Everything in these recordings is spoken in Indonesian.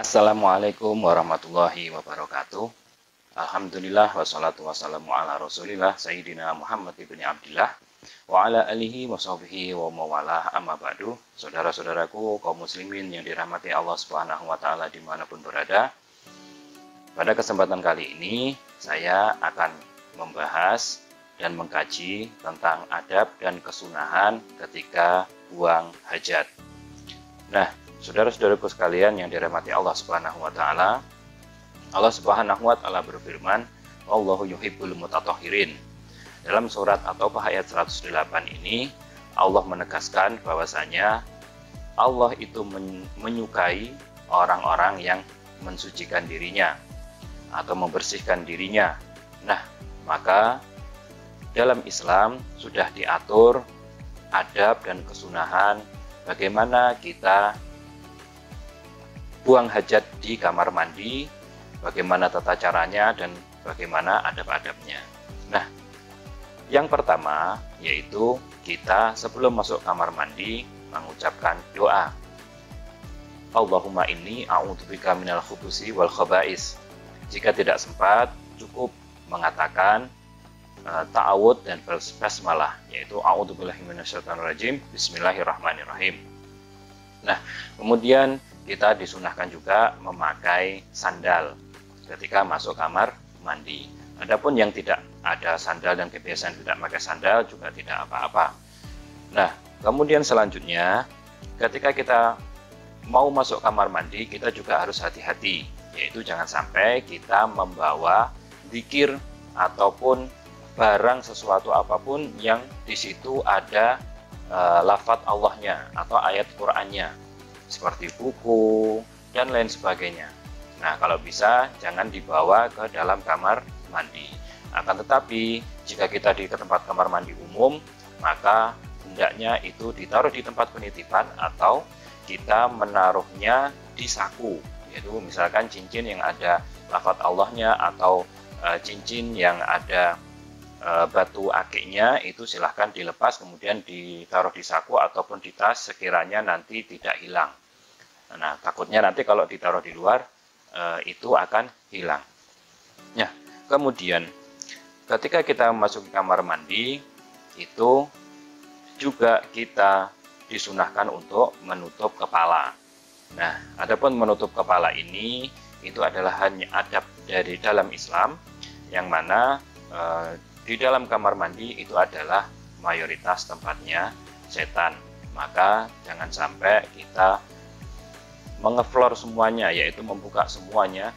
Assalamualaikum warahmatullahi wabarakatuh. Alhamdulillah wassalatu wassalamu ala rasulillah Sayyidina Muhammad ibn Abdillah wa ala alihi wa sahbihi wa mawalah amma ba'du. Saudara-saudaraku kaum muslimin yang dirahmati Allah Subhanahu wa taala dimanapun berada. Pada kesempatan kali ini saya akan membahas dan mengkaji tentang adab dan kesunahan ketika buang hajat. Nah, saudara-saudaraku sekalian yang dirahmati Allah Subhanahu wa taala, Allah Subhanahu wa taala berfirman, "Wallahu yuhibbul mutatahhirin." Dalam surat At-Taubah ayat 108 ini, Allah menegaskan bahwasanya Allah itu menyukai orang-orang yang mensucikan dirinya atau membersihkan dirinya. Nah, maka dalam Islam sudah diatur adab dan kesunahan bagaimana kita buang hajat di kamar mandi, bagaimana tata caranya dan bagaimana adab-adabnya. Nah, yang pertama yaitu kita sebelum masuk kamar mandi mengucapkan doa. Allahumma inni a'udzubika minal khubusi wal khaba'is. Jika tidak sempat, cukup mengatakan ta'awud dan basmalah, yaitu a'udzubillahi minasyaitonirrajim, bismillahirrahmanirrahim. Nah, kemudian kita disunahkan juga memakai sandal ketika masuk kamar mandi. Adapun yang tidak ada sandal dan kebiasaan tidak pakai sandal juga tidak apa-apa. Nah, kemudian selanjutnya ketika kita mau masuk kamar mandi, kita juga harus hati-hati, yaitu jangan sampai kita membawa zikir ataupun barang sesuatu apapun yang di situ ada lafaz Allahnya atau ayat Qur'annya, seperti buku dan lain sebagainya. Nah, kalau bisa jangan dibawa ke dalam kamar mandi. Akan tetapi jika kita di tempat kamar mandi umum, maka hendaknya itu ditaruh di tempat penitipan atau kita menaruhnya di saku, yaitu misalkan cincin yang ada lafaz Allahnya atau cincin yang ada batu akiknya, itu silahkan dilepas kemudian ditaruh di saku ataupun di tas sekiranya nanti tidak hilang. Nah, takutnya nanti kalau ditaruh di luar itu akan hilang. Nah, kemudian ketika kita masuk ke kamar mandi, itu juga kita disunahkan untuk menutup kepala. Nah, adapun menutup kepala ini itu adalah hanya adab dari dalam Islam, yang mana di dalam kamar mandi itu adalah mayoritas tempatnya setan. Maka jangan sampai kita mengeflor semuanya, yaitu membuka semuanya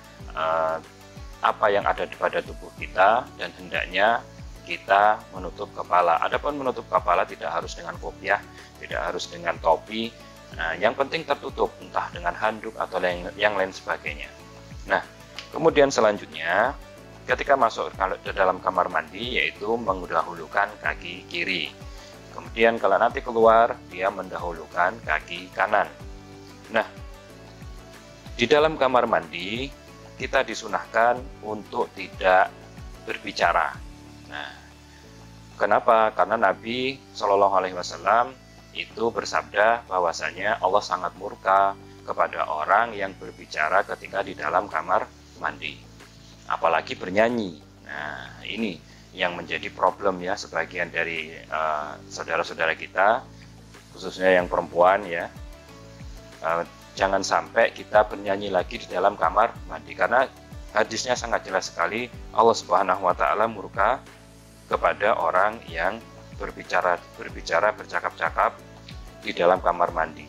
apa yang ada pada tubuh kita, dan hendaknya kita menutup kepala. Adapun menutup kepala tidak harus dengan kopiah, tidak harus dengan topi. Nah, yang penting tertutup, entah dengan handuk atau yang lain sebagainya. Nah, kemudian selanjutnya ketika masuk ke dalam kamar mandi, yaitu mendahulukan kaki kiri. Kemudian kalau nanti keluar, dia mendahulukan kaki kanan. Nah, di dalam kamar mandi kita disunahkan untuk tidak berbicara. Nah, kenapa? Karena Nabi Shallallahu Alaihi Wasallam itu bersabda bahwasanya Allah sangat murka kepada orang yang berbicara ketika di dalam kamar mandi, apalagi bernyanyi. Nah, ini yang menjadi problem ya sebagian dari saudara-saudara kita, khususnya yang perempuan ya. Jangan sampai kita bernyanyi lagi di dalam kamar mandi, karena hadisnya sangat jelas sekali, Allah Subhanahu wa taala murka kepada orang yang berbicara, bercakap-cakap di dalam kamar mandi.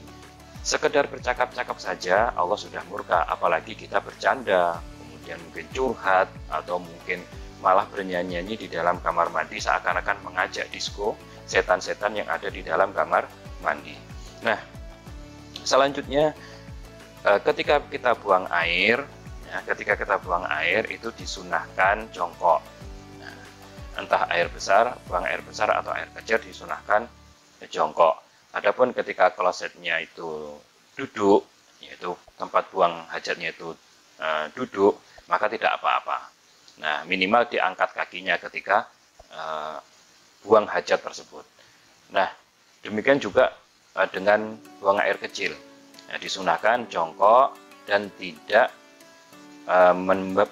Sekedar bercakap-cakap saja Allah sudah murka, apalagi kita bercanda, kemudian mungkin curhat atau mungkin malah bernyanyi-nyanyi di dalam kamar mandi seakan-akan mengajak disko setan-setan yang ada di dalam kamar mandi. Nah, selanjutnya ketika kita buang air, ya, itu disunahkan jongkok. Nah, entah air besar, buang air besar atau air kecil disunahkan jongkok. Adapun ketika klosetnya itu duduk, yaitu tempat buang hajatnya itu duduk, maka tidak apa-apa. Nah, minimal diangkat kakinya ketika buang hajat tersebut. Nah, demikian juga dengan buang air kecil. Nah, disunahkan jongkok dan tidak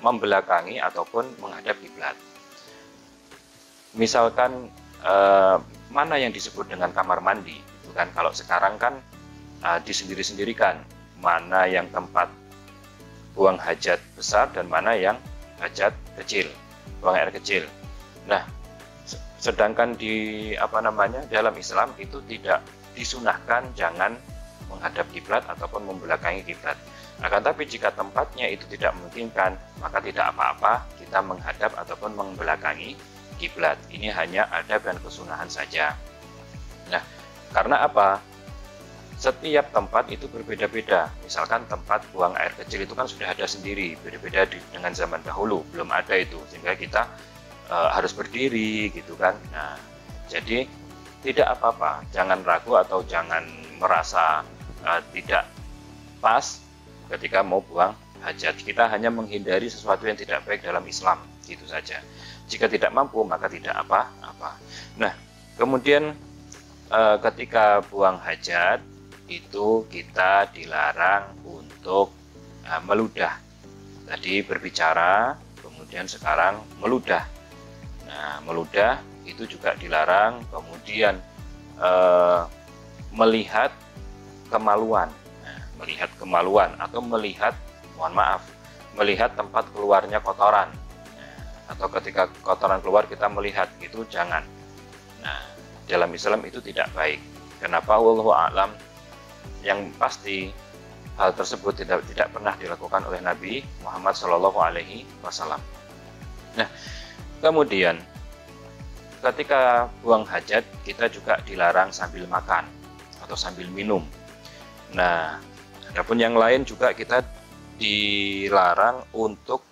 membelakangi ataupun menghadap kiblat. Misalkan mana yang disebut dengan kamar mandi, itu kan kalau sekarang kan disendiri-sendirikan mana yang tempat buang hajat besar dan mana yang hajat kecil, buang air kecil. Nah, sedangkan di dalam Islam itu tidak disunahkan jangan menghadap kiblat ataupun membelakangi kiblat. Akan tapi jika tempatnya itu tidak memungkinkan, maka tidak apa-apa kita menghadap ataupun membelakangi kiblat. Ini hanya adab dan kesunahan saja. Nah, karena apa? Setiap tempat itu berbeda-beda. Misalkan tempat buang air kecil itu kan sudah ada sendiri, berbeda dengan zaman dahulu, belum ada itu, sehingga kita harus berdiri gitu kan. Nah, jadi tidak apa-apa, jangan ragu atau jangan merasa tidak pas ketika mau buang hajat. Kita hanya menghindari sesuatu yang tidak baik dalam Islam, gitu saja. Jika tidak mampu, maka tidak apa-apa. Nah, kemudian ketika buang hajat itu kita dilarang untuk meludah. Tadi berbicara, kemudian sekarang meludah. Nah, meludah itu juga dilarang. Kemudian melihat kemaluan. Nah, melihat kemaluan atau melihat, melihat tempat keluarnya kotoran. Nah, atau ketika kotoran keluar kita melihat, itu jangan. Nah, dalam Islam itu tidak baik. Kenapa? Wallahu a'lam. Yang pasti hal tersebut tidak pernah dilakukan oleh Nabi Muhammad SAW. Nah, kemudian ketika buang hajat kita juga dilarang sambil makan atau sambil minum. Nah, adapun yang lain juga kita dilarang untuk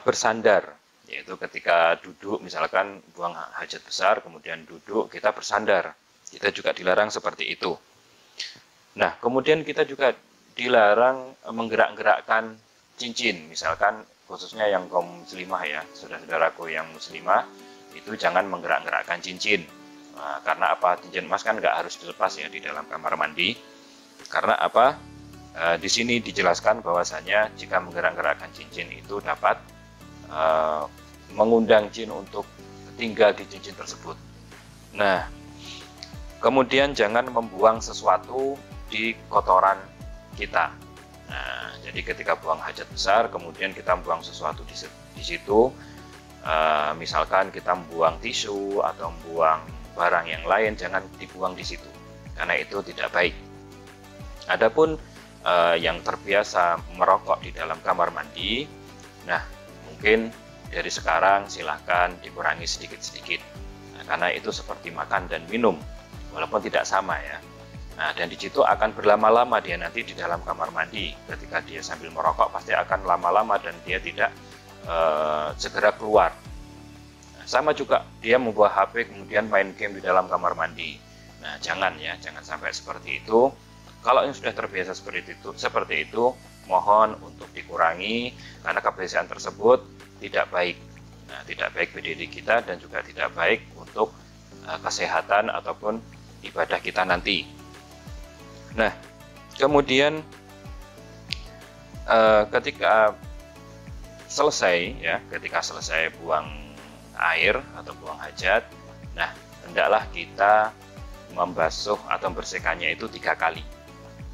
bersandar, yaitu ketika duduk, misalkan buang hajat besar kemudian duduk kita bersandar, kita juga dilarang seperti itu. Nah, kemudian kita juga dilarang menggerak-gerakkan cincin, misalkan khususnya yang kaum muslimah ya, saudara-saudaraku yang muslimah, itu jangan menggerak-gerakkan cincin. Nah, karena apa? Cincin emas kan nggak harus dilepas ya di dalam kamar mandi. Karena apa? Di sini dijelaskan bahwasanya jika menggerak-gerakkan cincin itu dapat mengundang jin untuk tinggal di cincin tersebut. Nah, kemudian jangan membuang sesuatu di kotoran kita. Nah, jadi ketika buang hajat besar, kemudian kita membuang sesuatu di situ, misalkan kita membuang tisu atau membuang barang yang lain, jangan dibuang di situ, karena itu tidak baik. Adapun yang terbiasa merokok di dalam kamar mandi, nah mungkin dari sekarang silahkan dikurangi sedikit-sedikit, nah, karena itu seperti makan dan minum. Walaupun tidak sama ya. Nah, dan di situ akan berlama-lama dia nanti di dalam kamar mandi. Ketika dia sambil merokok pasti akan lama-lama dan dia tidak segera keluar. Nah, sama juga dia membawa HP kemudian main game di dalam kamar mandi. Nah, jangan ya, jangan sampai seperti itu. Kalau yang sudah terbiasa seperti itu, mohon untuk dikurangi karena kebiasaan tersebut tidak baik. Nah, tidak baik bagi diri kita dan juga tidak baik untuk kesehatan ataupun ibadah kita nanti. Nah, kemudian ketika selesai buang air atau buang hajat, nah hendaklah kita membasuh atau membersihkannya itu 3 kali.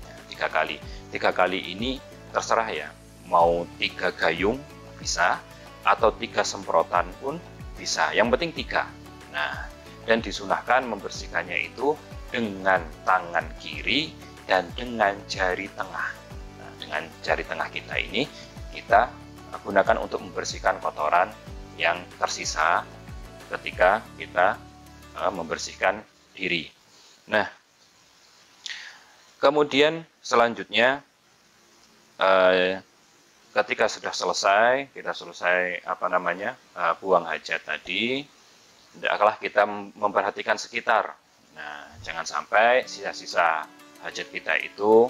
Nah, 3 kali ini terserah ya, mau 3 gayung bisa atau 3 semprotan pun bisa. Yang penting 3. Nah, dan disunahkan membersihkannya itu dengan tangan kiri dan dengan jari tengah. Nah, dengan jari tengah kita ini kita gunakan untuk membersihkan kotoran yang tersisa ketika kita membersihkan diri. Nah, kemudian selanjutnya ketika sudah selesai, kita selesai buang hajat tadi, hendaklah kita memperhatikan sekitar. Nah, jangan sampai sisa-sisa hajat kita itu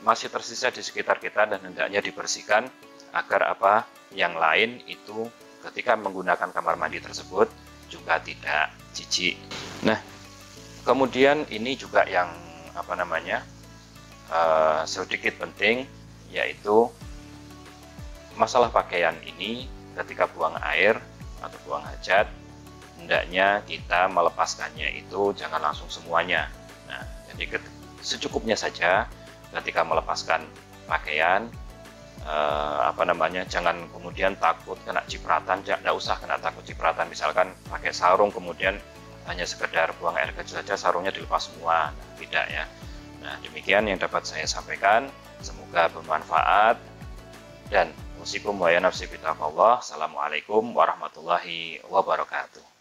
masih tersisa di sekitar kita dan hendaknya dibersihkan agar yang lain itu ketika menggunakan kamar mandi tersebut juga tidak jijik. Nah, kemudian ini juga yang sedikit penting, yaitu masalah pakaian ini ketika buang air atau buang hajat, hendaknya kita melepaskannya itu jangan langsung semuanya. Nah, jadi secukupnya saja ketika melepaskan pakaian, jangan kemudian takut kena cipratan, tidak usah kena takut cipratan. Misalkan pakai sarung kemudian hanya sekedar buang air kecil saja, sarungnya dilepas semua. Nah, tidak ya. Nah, demikian yang dapat saya sampaikan, semoga bermanfaat, dan usikum wa ya nafsi bitaqwallah. Assalamualaikum warahmatullahi wabarakatuh.